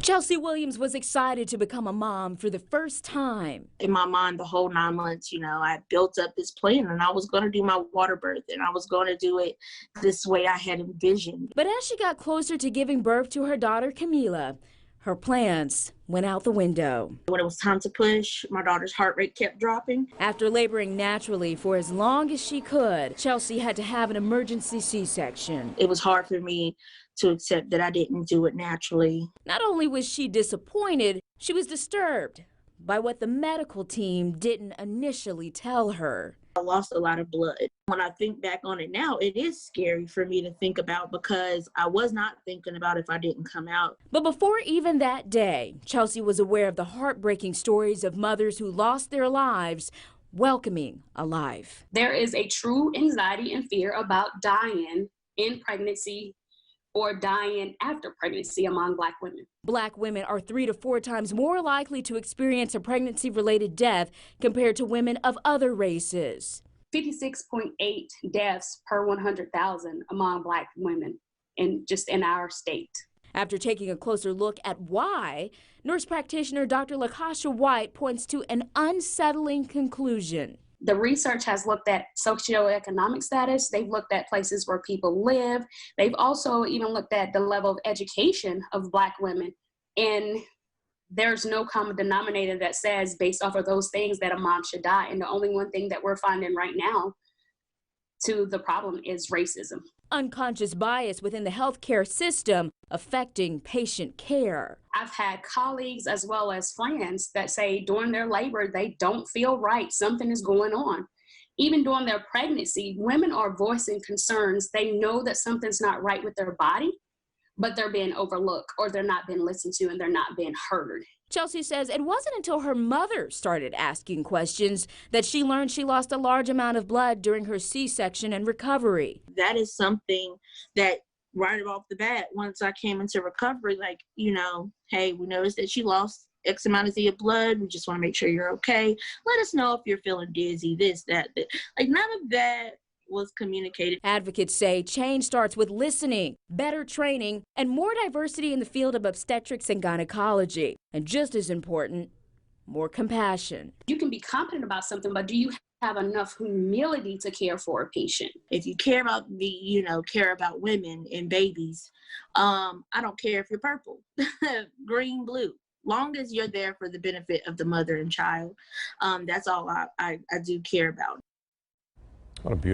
Chelsea Williams was excited to become a mom for the first time. In my mind, the whole 9 months, I built up this plan and I was going to do my water birth and I was going to do it this way I had envisioned. But as she got closer to giving birth to her daughter, Camila, her plans went out the window. When it was time to push, my daughter's heart rate kept dropping. After laboring naturally for as long as she could, Chelsea had to have an emergency C-section. It was hard for me to accept that I didn't do it naturally. Not only was she disappointed, she was disturbed by what the medical team didn't initially tell her. I lost a lot of blood. When I think back on it now, it is scary for me to think about because I was not thinking about if I didn't come out. But before even that day, Chelsea was aware of the heartbreaking stories of mothers who lost their lives welcoming a life. There is a true anxiety and fear about dying in pregnancy or dying after pregnancy among Black women. Black women are 3 to 4 times more likely to experience a pregnancy-related death compared to women of other races. 56.8 deaths per 100,000 among Black women in our state. After taking a closer look at why, nurse practitioner Dr. LaKasha White points to an unsettling conclusion. The research has looked at socioeconomic status. They've looked at places where people live. They've also even looked at the level of education of Black women. And there's no common denominator that says, based off of those things, that a mom should die. And the only one thing that we're finding right now to the problem is racism. Unconscious bias within the healthcare system affecting patient care. I've had colleagues as well as friends that say during their labor, they don't feel right. Something is going on. Even during their pregnancy, women are voicing concerns. They know that something's not right with their body, but they're being overlooked or they're not being listened to and they're not being heard. Chelsea says it wasn't until her mother started asking questions that she learned she lost a large amount of blood during her C-section and recovery. That is something that right off the bat, once I came into recovery, hey, we noticed that she lost X amount of blood. We just want to make sure you're okay. Let us know if you're feeling dizzy, this, that. None of that was communicated. Advocates say change starts with listening, better training, and more diversity in the field of obstetrics and gynecology. And just as important, more compassion. You can be confident about something, but do you have enough humility to care for a patient? If you care about care about women and babies, I don't care if you're purple, green, blue. Long as you're there for the benefit of the mother and child, that's all I do care about. What a beautiful